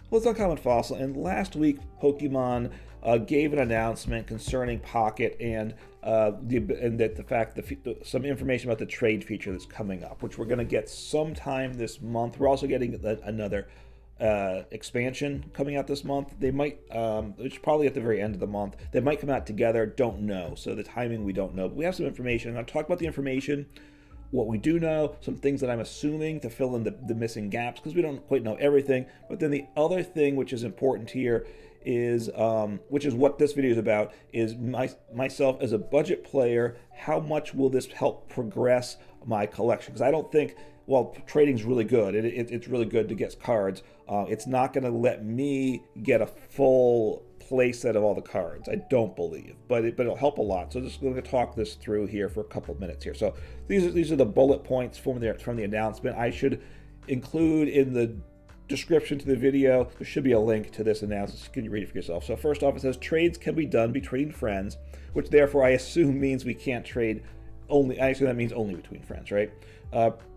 Well, it's Uncommon Fossil, and last week Pokemon gave an announcement concerning Pocket and the fact that some information about the trade feature that's coming up, which we're going to get sometime this month. We're also getting another expansion coming out this month. They might, it's probably at the very end of the month. They might come out together. Don't know. So the timing we don't know. But we have some information. I'll talk about the information, what we do know, some things that I'm assuming to fill in the missing gaps because we don't quite know everything. But then the other thing which is important here is, which is what this video is about, is myself as a budget player, how much will this help progress my collection? Because I don't think, well, trading's really good. It's really good to get cards. It's not going to let me get a full play set of all the cards, I don't believe, but it'll help a lot. So just going to talk this through here for a couple of minutes here. So these are the bullet points from the announcement. I should include in the description to the video, there should be a link to this announcement. So you can read it for yourself. So first off, it says trades can be done between friends, which therefore I assume means we can't trade only. I assume that means only between friends, right?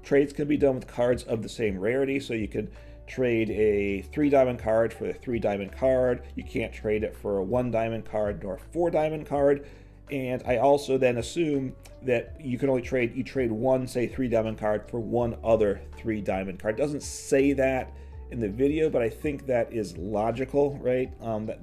Trades can be done with cards of the same rarity, so you can trade a 3-diamond card for a 3-diamond card. You can't trade it for a 1-diamond card nor a 4-diamond card. And I also then assume that you can only trade one, say, 3-diamond card for one other 3-diamond card. It doesn't say that in the video, but I think that is logical, right?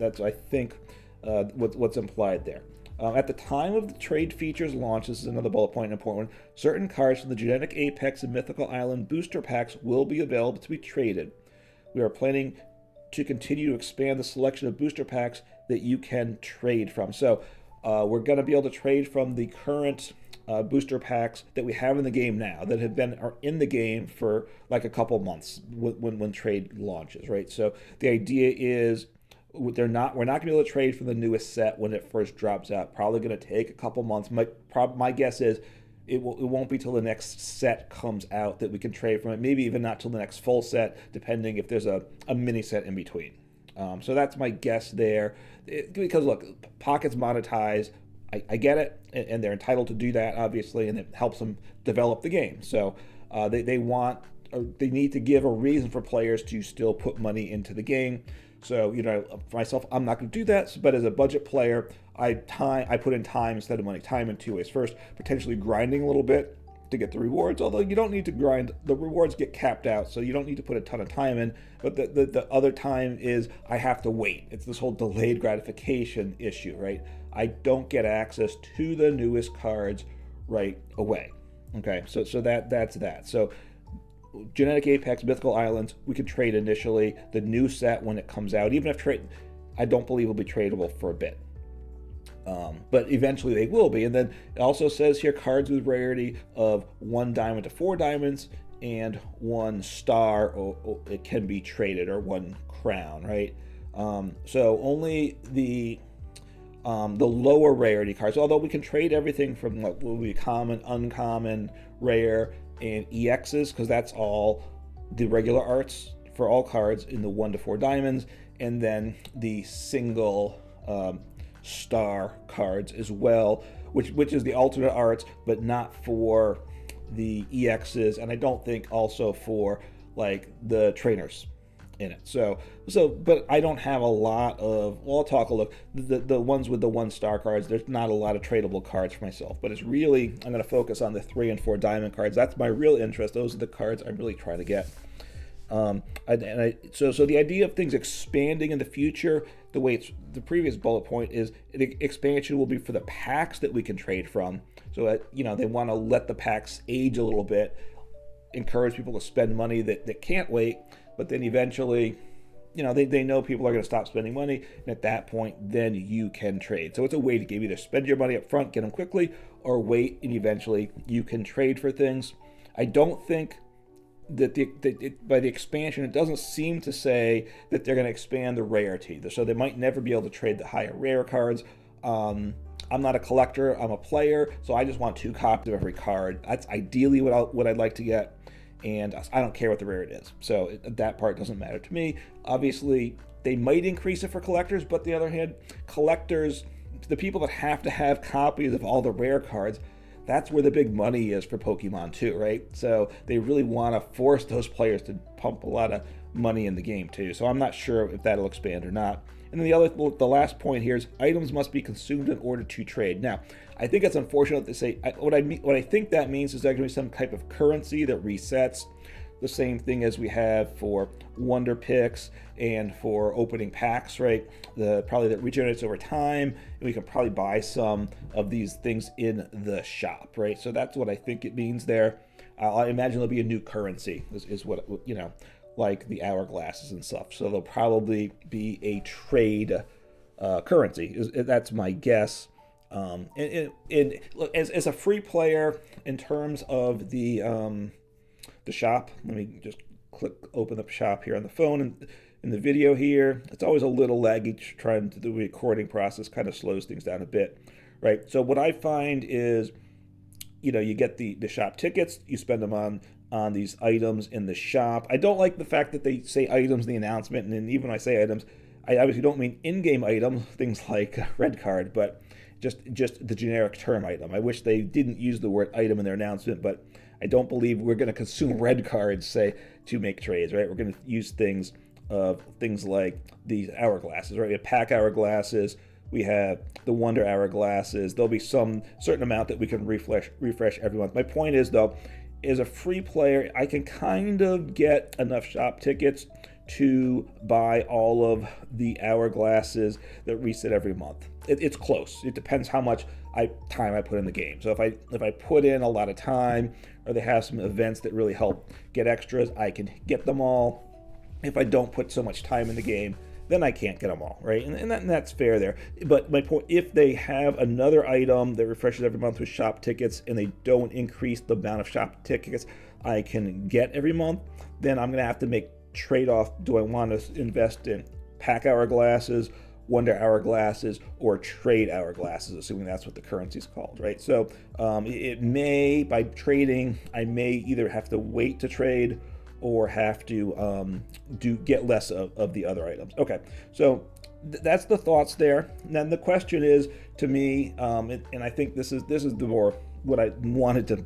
That's I think what's implied there. At the time of the trade features launch, this is another bullet point, an important one, certain cards from the Genetic Apex and Mythical Island booster packs will be available to be traded. We are planning to continue to expand the selection of booster packs that you can trade from. So we're going to be able to trade from the current booster packs that we have in the game now, that are in the game for like a couple months when trade launches, right? So the idea is we're not going to be able to trade from the newest set when it first drops out. Probably going to take a couple months. My guess is it won't be till the next set comes out that we can trade from it. Maybe even not till the next full set, depending if there's a mini set in between. So that's my guess there. Because look, Pocket's monetized. I get it, and they're entitled to do that, obviously, and it helps them develop the game. So they need to give a reason for players to still put money into the game. So, for myself, I'm not going to do that. But as a budget player, I put in time instead of money. Time in two ways. First, potentially grinding a little bit to get the rewards, although you don't need to grind. The rewards get capped out, so you don't need to put a ton of time in. But the other time is I have to wait. It's this whole delayed gratification issue, right? I don't get access to the newest cards right away. Okay, so that's that. So Genetic Apex, Mythical Islands, we can trade initially. The new set when it comes out, even if I don't believe will be tradable for a bit. But eventually they will be. And then it also says here cards with rarity of 1 diamond to 4 diamonds and 1 star, or it can be traded, or 1 crown, right? So only the lower rarity cards, although we can trade everything from what will be common, uncommon, rare, and EXs, because that's all the regular arts for all cards in the 1 to 4 diamonds, and then the single star cards as well, which is the alternate arts, but not for the EXs, and I don't think also for like the trainers in it. So, but I don't have a lot of. Well, I'll talk a look. The ones with the 1-star cards, there's not a lot of tradable cards for myself. But it's really, I'm going to focus on the 3 and 4 diamond cards. That's my real interest. Those are the cards I'm really trying to get. So the idea of things expanding in the future, the way it's the previous bullet point is the expansion will be for the packs that we can trade from. So they want to let the packs age a little bit, encourage people to spend money that can't wait. But then eventually, they know people are going to stop spending money, and at that point, then you can trade. So it's a way to either spend your money up front, get them quickly, or wait, and eventually you can trade for things. I don't think that by the expansion, it doesn't seem to say that they're going to expand the rarity. So they might never be able to trade the higher rare cards. I'm not a collector, I'm a player, so I just want 2 copies of every card. That's ideally what I'd like to get. And I don't care what the rarity is. So that part doesn't matter to me. Obviously, they might increase it for collectors, but on the other hand, collectors, the people that have to have copies of all the rare cards, that's where the big money is for Pokemon too, right? So they really want to force those players to pump a lot of money in the game too. So I'm not sure if that'll expand or not. And then the last point here is items must be consumed in order to trade. Now, I think it's unfortunate to say what I think that means is there's going to be some type of currency that resets, the same thing as we have for Wonder Picks and for opening packs, right? Probably that regenerates over time, and we can probably buy some of these things in the shop, right? So that's what I think it means there. I imagine there'll be a new currency, is what, like the hourglasses and stuff. So there'll probably be a trade currency. That's my guess. Look, as a free player, in terms of the shop, let me just open up shop here on the phone and in the video here. It's always a little laggy trying to do the recording process, kind of slows things down a bit, right? So what I find is, you get the shop tickets, you spend them on these items in the shop. I don't like the fact that they say items in the announcement, and then even when I say items, I obviously don't mean in-game items, things like red card, but just the generic term item. I wish they didn't use the word item in their announcement, but I don't believe we're going to consume red cards, say, to make trades, right? We're going to use things like these hourglasses, right? We have pack hourglasses, we have the Wonder hourglasses. There'll be some certain amount that we can refresh every month. My point is, though, as a free player, I can kind of get enough shop tickets to buy all of the hourglasses that reset every month. It's close. It depends how much time I put in the game. So if I put in a lot of time, or they have some events that really help get extras, I can get them all. If I don't put so much time in the game, then I can't get them all, right? And that's fair there. But my point, if they have another item that refreshes every month with shop tickets, and they don't increase the amount of shop tickets I can get every month, then I'm going to have to make trade-off. Do I want to invest in pack hourglasses, Wonder hourglasses, or trade hourglasses, assuming that's what the currency is called, right? So it may, by trading, I may either have to wait to trade or have to get less of the other items. Okay, so that's the thoughts there. And then the question is, to me, and I think this is the more what I wanted to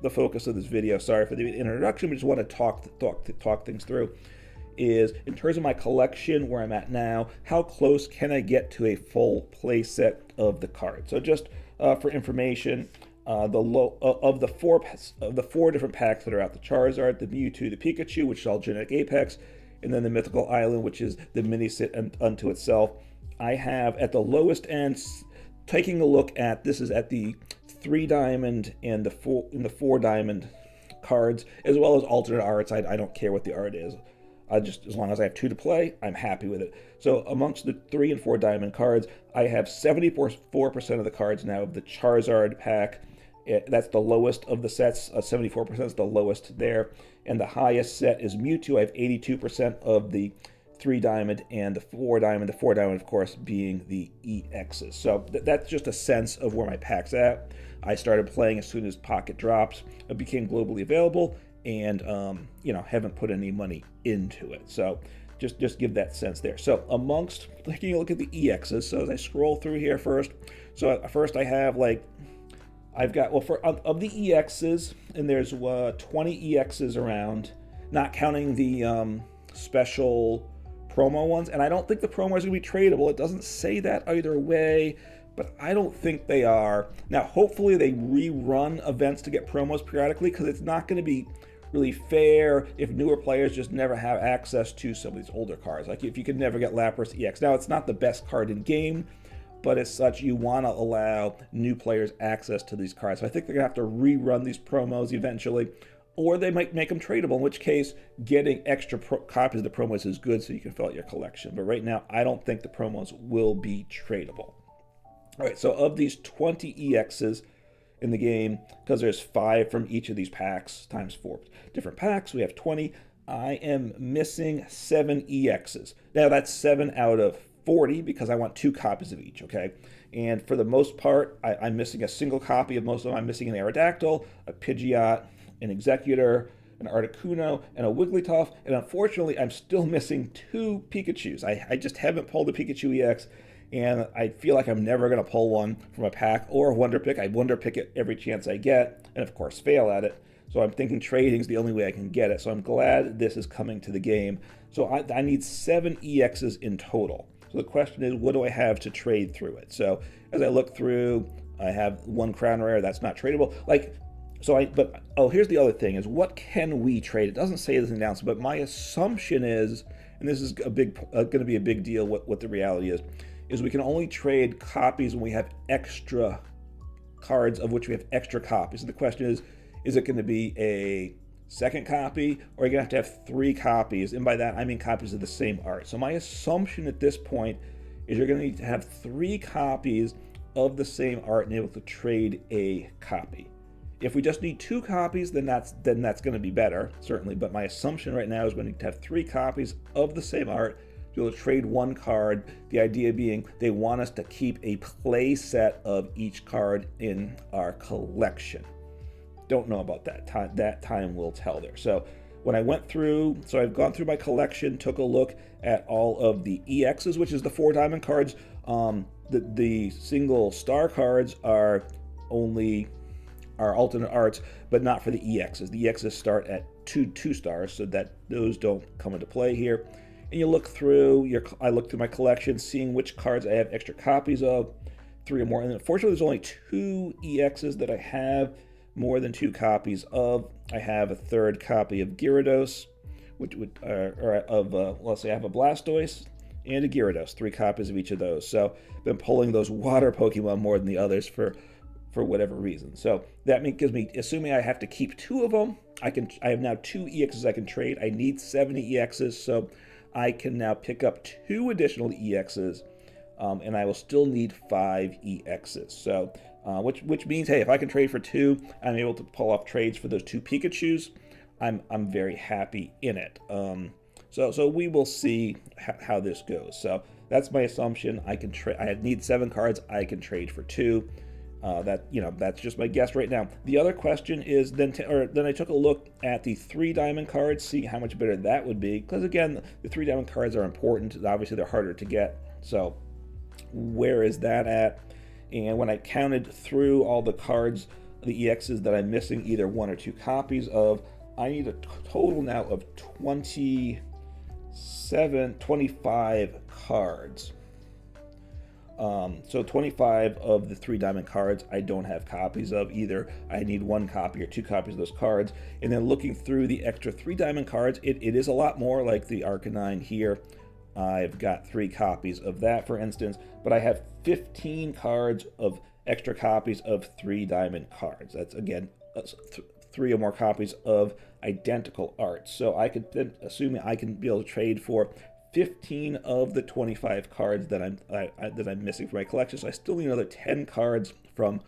the focus of this video. Sorry for the introduction, but just want to talk things through. Is in terms of my collection, where I'm at now, how close can I get to a full play set of the card? So just for information, of the four different packs that are out, the Charizard, the Mewtwo, the Pikachu, which is all genetic Apex, and then the Mythical Island, which is the mini set unto itself. I have at the lowest end, taking a look at this is at the 3 diamond and the 4 diamond cards, as well as alternate arts. I don't care what the art is. Just as long as I have 2 to play, I'm happy with it. So amongst the 3 and 4 diamond cards, I have 74% of the cards now of the Charizard pack. That's the lowest of the sets. 74% is the lowest there. And the highest set is Mewtwo. I have 82% of the 3 diamond and the 4 diamond. The 4 diamond, of course, being the EXs. So that's just a sense of where my pack's at. I started playing as soon as Pocket drops. It became globally available, and haven't put any money into it. So just give that sense there. So amongst, taking a look at the EXs, so as I scroll through here first, so first I have I've got, of the EXs, and there's 20 EXs around, not counting the special promo ones, and I don't think the promo is going to be tradable. It doesn't say that either way, but I don't think they are. Now, hopefully they rerun events to get promos periodically, because it's not going to be really fair if newer players just never have access to some of these older cards. Like if you could never get Lapras EX. Now, it's not the best card in game, but as such, you want to allow new players access to these cards. So I think they're going to have to rerun these promos eventually, or they might make them tradable, in which case getting extra copies of the promos is good so you can fill out your collection. But right now, I don't think the promos will be tradable. All right, so of these 20 EXs in the game, because there's 5 from each of these packs, times 4 different packs, we have 20. I am missing 7 EXs. Now, that's 7 out of 40 because I want 2 copies of each, okay? And for the most part, I'm missing a single copy of most of them. I'm missing an Aerodactyl, a Pidgeot, an Executor, an Articuno, and a Wigglytuff. And unfortunately, I'm still missing 2 Pikachus. I just haven't pulled a Pikachu EX, and I feel like I'm never going to pull one from a pack or a Wonder Pick. I Wonder Pick it every chance I get, and of course fail at it. So I'm thinking trading is the only way I can get it. So I'm glad this is coming to the game. So I need 7 EXs in total. So the question is, what do I have to trade through it? So as I look through, I have 1 crown rare that's not tradable. Here's the other thing: is what can we trade? It doesn't say this in the announcement, but my assumption is, and this is going to be a big deal. What the reality is we can only trade copies when we have extra cards of which we have extra copies. So the question is it going to be a second copy, or are you going to have 3 copies? And by that, I mean copies of the same art. So my assumption at this point is you're going to need to have 3 copies of the same art and able to trade a copy. If we just need 2 copies, then that's going to be better, certainly. But my assumption right now is we need to have 3 copies of the same art to be able to trade 1 card. The idea being they want us to keep a play set of each card in our collection. Don't know about that. Time will tell there. So when I went through, I've gone through my collection, took a look at all of the EXs, which is the 4 diamond cards. The single star cards are alternate arts, but not for the EXs. The EXs start at 2 stars, so that those don't come into play here. And you look through I look through my collection, seeing which cards I have extra copies of, 3 or more. And unfortunately, there's only 2 EXs that I have more than 2 copies of. I have a 3rd copy of Gyarados, let's say I have a Blastoise and a Gyarados, 3 copies of each of those. So I've been pulling those water Pokemon more than the others for whatever reason. So that gives me, assuming I have to keep 2 of them, I have now 2 EXs I can trade. I need 70 EXs, so I can now pick up 2 additional EXs, and I will still need 5 EXs. So, which means, hey, if I can trade for 2, I'm able to pull off trades for those 2 Pikachus. I'm very happy in it. So we will see how this goes. So that's my assumption. I need 7 cards. I can trade for 2. That's just my guess right now. The other question is then I took a look at the 3 diamond cards, seeing how much better that would be. Because again, the 3 diamond cards are important. Obviously, they're harder to get. So where is that at? And when I counted through all the cards, the EXs that I'm missing either 1 or 2 copies of, I need a total now of 25 cards. So 25 of the 3 diamond cards I don't have copies of either. I need 1 copy or 2 copies of those cards. And then looking through the extra 3 diamond cards, it is a lot more, like the Arcanine here. I've got 3 copies of that, for instance, but I have 15 cards of extra copies of 3 diamond cards. That's, again, 3 or more copies of identical art. So I could then, assuming I can be able to trade for 15 of the 25 cards that I'm missing from my collection. So I still need another 10 cards from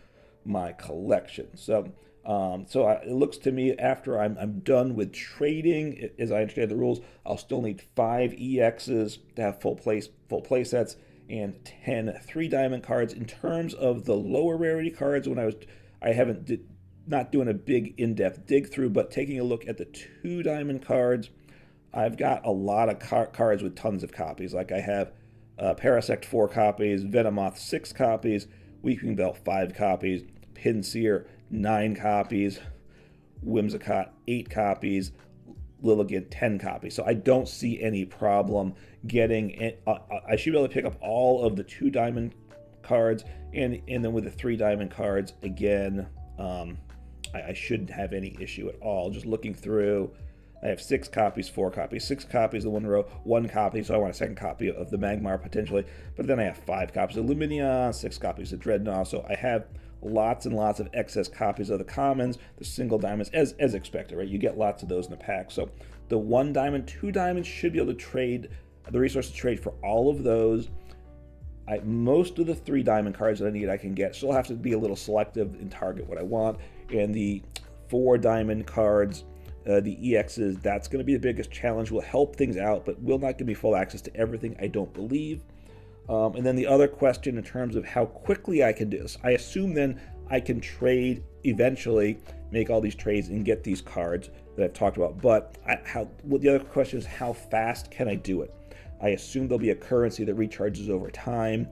my collection. So it looks to me, after I'm done with trading, as I understand the rules, I'll still need 5 EXs to have full play sets and 10 3 diamond cards. In terms of the lower rarity cards, not doing a big in-depth dig through, but taking a look at the 2 diamond cards, I've got a lot of cards with tons of copies. Like I have Parasect 4 copies, Venomoth 6 copies, Weeping Bell 5 copies, Pinsir 9 copies, Whimsicott 8 copies, Lilligant 10 copies. So I don't see any problem getting it. I should be able to pick up all of the 2 diamond cards, and then with the 3 diamond cards, again, I shouldn't have any issue at all. Just looking through, I have 6 copies, 4 copies, 6 copies the one row, 1 copy, so I want a second copy of the Magmar potentially, but then I have 5 copies of Lumineon, 6 copies of Dreadnought, so I have lots and lots of excess copies of the commons, the single diamonds, as expected, right? You get lots of those in the pack. So the 1 diamond, 2 diamonds should be able to trade, the resource to trade for all of those. Most of the 3 diamond cards that I need I can get. Still have to be a little selective and target what I want. And the 4 diamond cards, the EXs, that's going to be the biggest challenge. Will help things out, but will not give me full access to everything, I don't believe. And then the other question in terms of how quickly I can do this, I assume then I can trade eventually, make all these trades and get these cards that I've talked about. But the other question is, how fast can I do it? I assume there'll be a currency that recharges over time.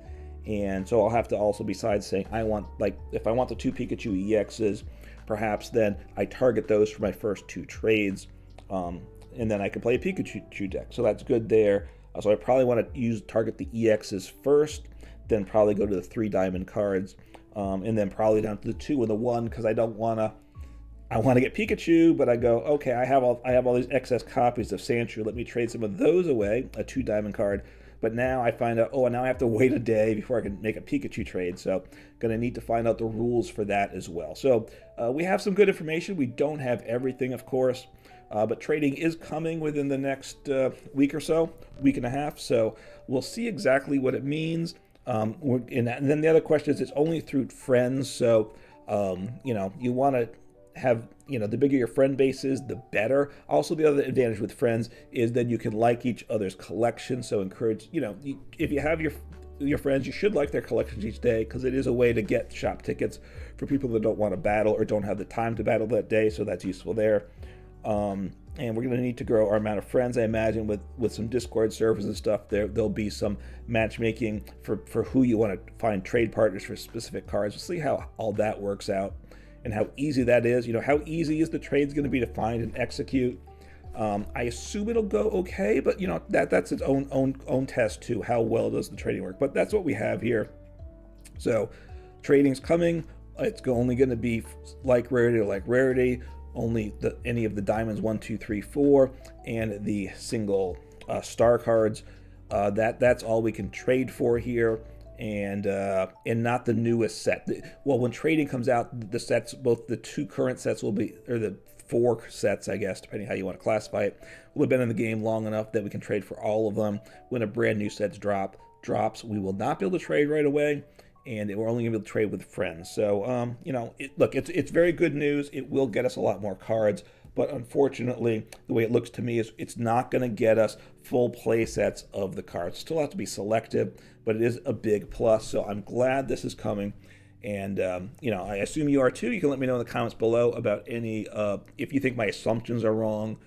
And so I'll have to also, besides saying if I want the 2 Pikachu EXs, perhaps then I target those for my first 2 trades, and then I can play a Pikachu deck. So that's good there. So I probably want to target the EXs first, then probably go to the 3 diamond cards, and then probably down to the 2 and the 1, because I want to get Pikachu, but I go, okay, I have all these excess copies of Sandshrew. Let me trade some of those away, a 2 diamond card. But now I find out, oh, now I have to wait a day before I can make a Pikachu trade. So going to need to find out the rules for that as well. So we have some good information. We don't have everything, of course, but trading is coming within the next week or so, week and a half. So we'll see exactly what it means. And then the other question is, it's only through friends. So, you want to have, the bigger your friend base is, the better. Also, the other advantage with friends is that you can like each other's collection. So encourage, if you have your friends, you should like their collections each day, because it is a way to get shop tickets for people that don't want to battle or don't have the time to battle that day. So that's useful there. And we're going to need to grow our amount of friends, I imagine, with some Discord servers and stuff. There'll be some matchmaking for who you want to find trade partners for specific cards. We'll see how all that works out and how easy that is. How easy is the trades going to be to find and execute? I assume it'll go okay, but that's its own test too. How well does the trading work? But that's what we have here. So trading's coming. It's only going to be like rarity to like rarity. Only any of the diamonds 1, 2, 3, 4, and the single star cards. That's all we can trade for here, and not the newest set. Well, when trading comes out, the sets, both the 2 current sets will be, or the 4 sets, I guess, depending how you want to classify it, will have been in the game long enough that we can trade for all of them. When a brand new set drops, we will not be able to trade right away, and we're only going to be able to trade with friends. So, look, it's very good news. It will get us a lot more cards, but unfortunately, the way it looks to me is it's not going to get us full play sets of the cards. Still have to be selective, but it is a big plus. So I'm glad this is coming, and I assume you are too. You can let me know in the comments below about any if you think my assumptions are wrong,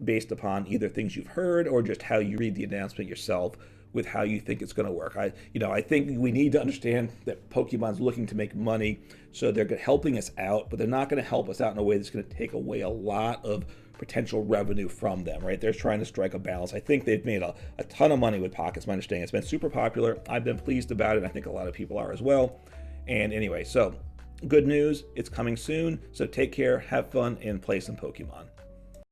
based upon either things you've heard or just how you read the announcement yourself, with how you think it's going to work. I think we need to understand that Pokemon's looking to make money, so they're helping us out, but they're not going to help us out in a way that's going to take away a lot of potential revenue from them, right? They're trying to strike a balance. I think they've made a ton of money with Pockets, my understanding. It's been super popular. I've been pleased about it, and I think a lot of people are as well. And anyway, so good news, it's coming soon. So take care, have fun, and play some Pokemon.